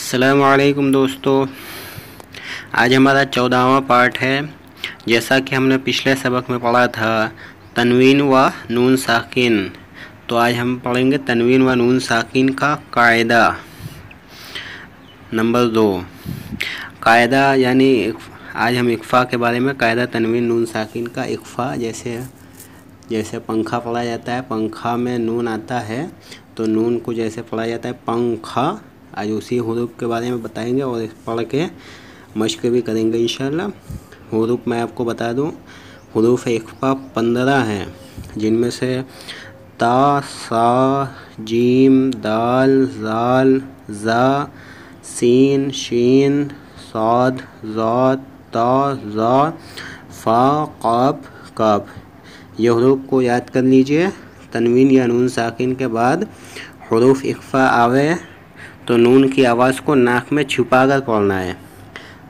السلام علیکم دوستو، آج ہمارا 14واں پارٹ ہے۔ جیسا کہ ہم نے پچھلے سبق میں پڑھا تھا تنوین و نون ساکن، تو آج ہم پڑھیں گے تنوین و نون ساکن کا قاعدہ نمبر 2۔ قاعدہ یعنی آج ہم اخفاء کے بارے میں قاعدہ تنوین نون ساکن کا اخفاء، جیسے پنکھا پڑھا جاتا ہے، پنکھا میں نون آتا ہے تو نون کو جیسے پڑھا جاتا ہے پنکھا، آج اسی حروف کے بارے میں بتائیں گے اور پڑھ کے مشق بھی کریں گے انشاءاللہ۔ حروف میں آپ کو بتا دوں، حروف اخفاء 15 ہیں، جن میں سے تا، سا، جیم، دال، زال، زا، سین، شین، صاد، ضا، تا، ظا، فا، قاف، کاف۔ یہ حروف کو یاد کر لیجئے۔ تنوین یا نون ساکن کے بعد حروف اخفاء آوے تو نون کی آواز کو ناک میں چھپا کر پڑھنا ہے،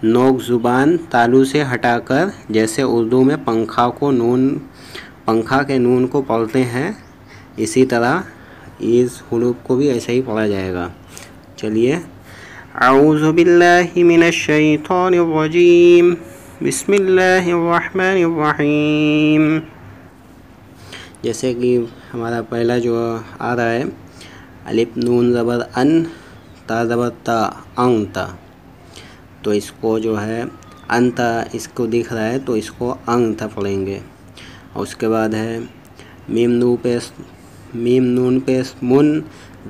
نوک زبان تالو سے ہٹا کر، جیسے اردو میں پنکھا کے نون کو پڑھتے ہیں، اسی طرح اس حروف کو بھی ایسا ہی پڑھا جائے گا۔ چلیے، اعوذ باللہ من الشیطان الرجیم، بسم اللہ الرحمن الرحیم۔ جیسے کہ ہمارا پہلا جو آ رہا ہے الف نون زبر ان، تا زبر تا، انت، تو اس کو جو ہے انت اس کو دکھ رہا ہے تو اس کو انت پڑھیں گے۔ اور اس کے بعد ہے میم نون پیش من،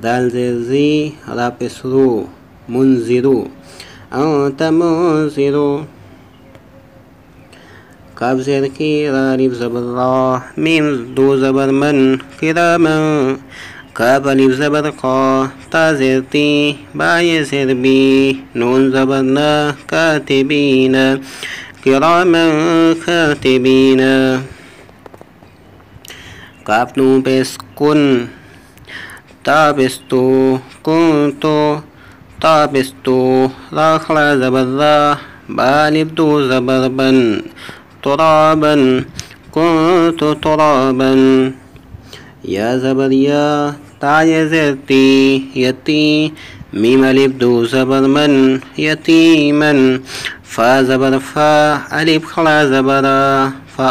دال زیر زی، را پیش رو، منذرو، انت منذرو۔ کاف زیر کی، را الف زبر را، میم دو زبر من، کرامن، کاف الف زبر قا، تا زیر تی، با زیر بی، نون زبر نا، کاتبین، کرامن کاتبین۔ کاف نون پیش کن، تا پیش تو، کنتو، تا پیش تو، را کھڑا زبر را، با الف دو زبر بن، ترابن، کنتو ترابن۔ یا زبر یا، تا زیر تی، یتی، میم الف دو زبر من، یتیمن، فا زبر فا، الف کھڑا زبر آ، فآ،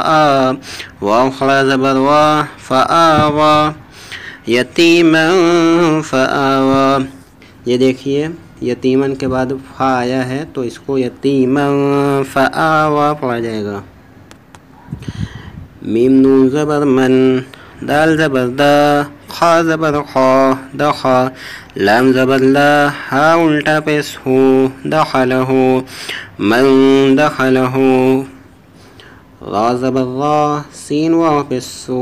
واو کھڑا زبر وا، فآوا، یتیمن فآوا۔ یہ دیکھیے یتیمن کے بعد فا آیا ہے تو اس کو یتیمن فآوا پڑھا جائے گا۔ میم نون زبر من، دال زبر دا، خا زبر خا، دخا، لام زبر لا، ہا الٹا پیش ہو، دخلہ، من دخلہ، را زبر را، سین واو پیش سو،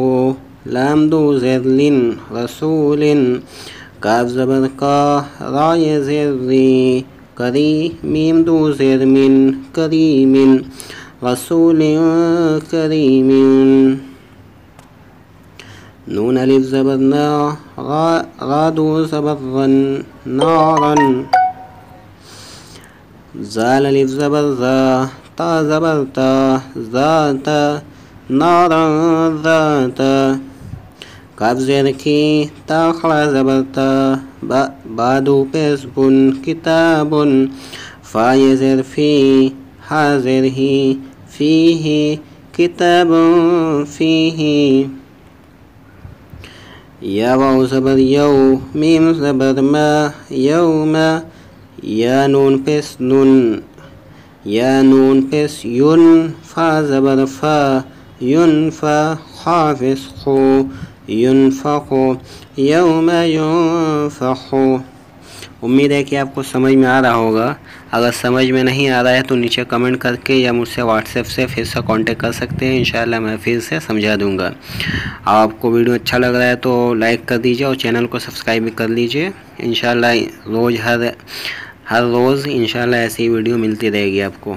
لام دو زیر لن، رسول، کاف زبر کا، را زیر ری، کری، میم دو زیر من، کریم، رسول کریم۔ نون الف زبر نا، را دو زبر رن، نارن، زال الف زبر زا، تا زبر تا، ذات، نارن ذات۔ کاف زیر کی، تا کھڑا زبر تا، با دو پیش بن، کتابن، فا زیر فی، ہا زیر ہی، فیہ، کتاب فیہ۔ یا واو زبر یو، میم زبر ما، یوم، یا نون پیش نن، یا نون پیش ین، فا زبر فا، ینفا، خا پیش خو، ینفخو، یوم ینفخو۔ امید ہے کہ آپ کو سمجھ میں آ رہا ہوگا۔ اگر سمجھ میں نہیں آ رہا ہے تو نیچے کمنٹ کر کے یا مجھ سے واٹس ایپ سے پھر سے کانٹیکٹ کر سکتے ہیں، انشاءاللہ میں پھر سے سمجھا دوں گا۔ آپ کو ویڈیو اچھا لگ رہا ہے تو لائک کر دیجئے اور چینل کو سبسکرائب بھی کر لیجئے۔ انشاءاللہ ہر روز انشاءاللہ ایسی ویڈیو ملتی رہے گی آپ کو۔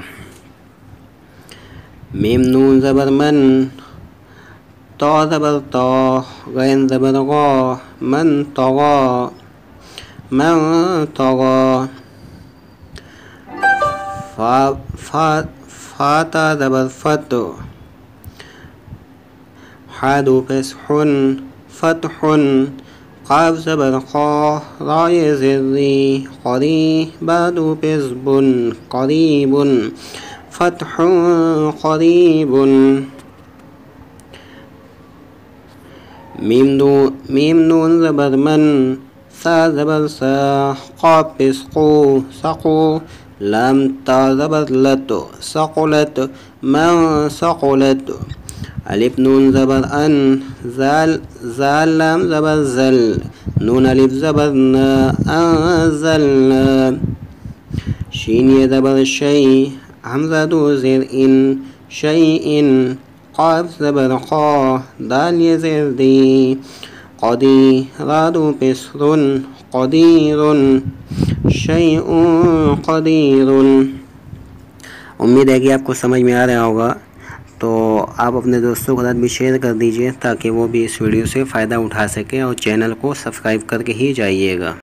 میم نون زبر من، تا زبر تا، غین زبر غا، من طغا، من طغا، فا تا زبر فت، حا دو پیش حن، فتح، قاف زبر قا را زر ری قری بعد پزب قریب فتح قریب میم نون زبر من سا زبر سا قاف پیش قو سقو لام تا زبر لت سقلت من سقلت الف نون زبر ان زال لام زبر زل نون الف زبر نا انزلنا شین یہ زبر شی حمزہ دو زیر ان شیء قاف زبر قا دال یہ زیر دی قدی رادو پسر قدیر شیء قدیر۔ امید ہے کہ آپ کو سمجھ میں آ رہا ہوگا، تو آپ اپنے دوستوں کے ساتھ بھی شیئر کر دیجئے تاکہ وہ بھی اس ویڈیو سے فائدہ اٹھا سکیں، اور چینل کو سبسکرائب کر کے ہی جائیے گا۔